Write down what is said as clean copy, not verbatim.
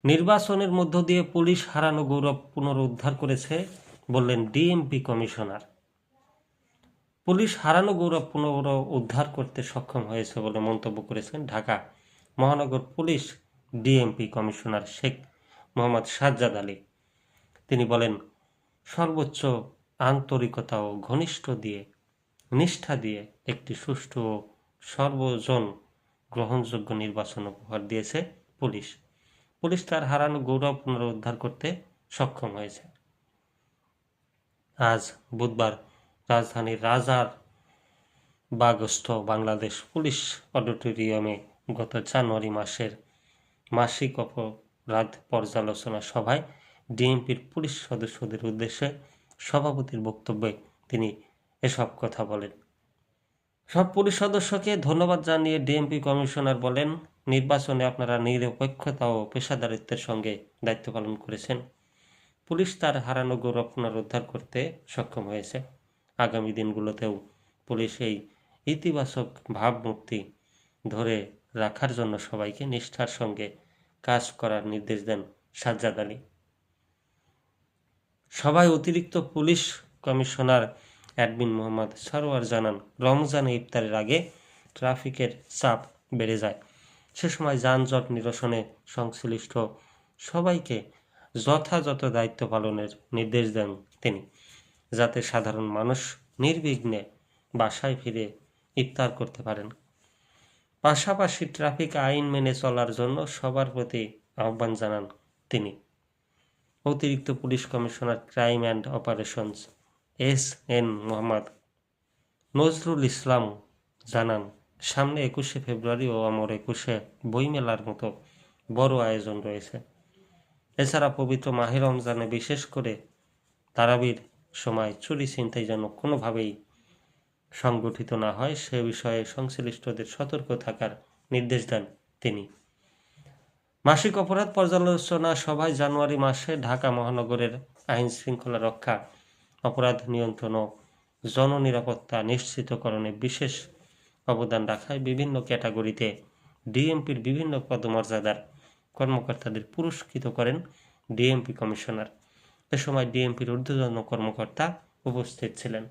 নির্বাচনের মধ্য দিয়ে পুলিশ হারানো গৌরব পুনরুদ্ধার করেছে বললেন ডিএমপি কমিশনার। পুলিশ হারানো গৌরব পুনরুদ্ধার করতে সক্ষম হয়েছে বলে মন্তব্য করেছেন ঢাকা মহানগর police DMP commissioner Sheikh Mohammad Sajjad Ali. তিনি বলেন, সর্বোচ্চ আন্তরিকতা ও নিষ্ঠা দিয়ে একটি সুষ্ঠু ও সর্বজন গ্রহণযোগ্য নির্বাচন উপহার দিয়েছে পুলিশ। পুলিশ তার হারানো গৌরব পুনরুদ্ধার করতে সক্ষম হয়েছে। আজ বুধবার রাজধানীর রাজার বাগস্থ বাংলাদেশ পুলিশ অডিটোরিয়ামে গত জানুয়ারি মাসের মাসিক অপরাধ পর্যালোচনা সভায় ডিএমপির পুলিশ সদস্যদের উদ্দেশ্যে সভাপতির বক্তব্যে তিনি এসব কথা বলেন। সব পুলিশ সদস্যকে ধন্যবাদ জানিয়ে ডিএমপি কমিশনার বলেন, নির্বাচনে আপনারা নিরপেক্ষতা ও পেশাদারিত্বের সঙ্গে দায়িত্ব পালন করেছেন। পুলিশ তার হারানো গৌরব পুনরুদ্ধার করতে সক্ষম হয়েছে। আগামী দিনগুলোতেও পুলিশ এই ইতিবাচক ভাবমূর্তি ধরে রাখার জন্য সবাইকে নিষ্ঠার সঙ্গে কাজ করার নির্দেশ দেন সাজ্জাদ আলী। সভায় অতিরিক্ত police commissioner admin Mohammad Sarwar জানান, রমজানে ইফতারের আগে ট্রাফিকের চাপ বেড়ে যায়। সে সময় যানজট নিরসনে সংশ্লিষ্ট সবাইকে যথাযথ দায়িত্ব পালনের নির্দেশ দেন তিনি, যাতে সাধারণ মানুষ নির্বিঘ্নে বাসায় ফিরে ইফতার করতে পারেন। পাশাপাশি ট্রাফিক আইন মেনে চলার জন্য সবার প্রতি আহ্বান জানান তিনি। অতিরিক্ত police commissioner crime and operations S N. Mohammad Nazrul Islam জানান, সামনে 21শে ফেব্রুয়ারি ও অমর 21শে বইমেলার মতো বড় আয়োজন রয়েছে। এছাড়া পবিত্র মাহে রমজানে বিশেষ করে তারাবির সময় চুরি ছিনতাই যেন কোনোভাবেই সংগঠিত না হয় সে বিষয়ে সংশ্লিষ্টদের সতর্ক থাকার নির্দেশ দেন তিনি। মাসিক অপরাধ পর্যালোচনা সভায় জানুয়ারি মাসে ঢাকা মহানগরের আইন শৃঙ্খলা রক্ষা, অপরাধ নিয়ন্ত্রণ ও জননিরাপত্তা নিশ্চিতকরণে বিশেষ অবদান রাখায় বিভিন্ন ক্যাটাগরিতে ডিএমপির বিভিন্ন পদমর্যাদার কর্মকর্তাদের পুরস্কৃত করেন ডিএমপি কমিশনার। এ সময় ডিএমপির ঊর্ধ্বতন কর্মকর্তা উপস্থিত ছিলেন।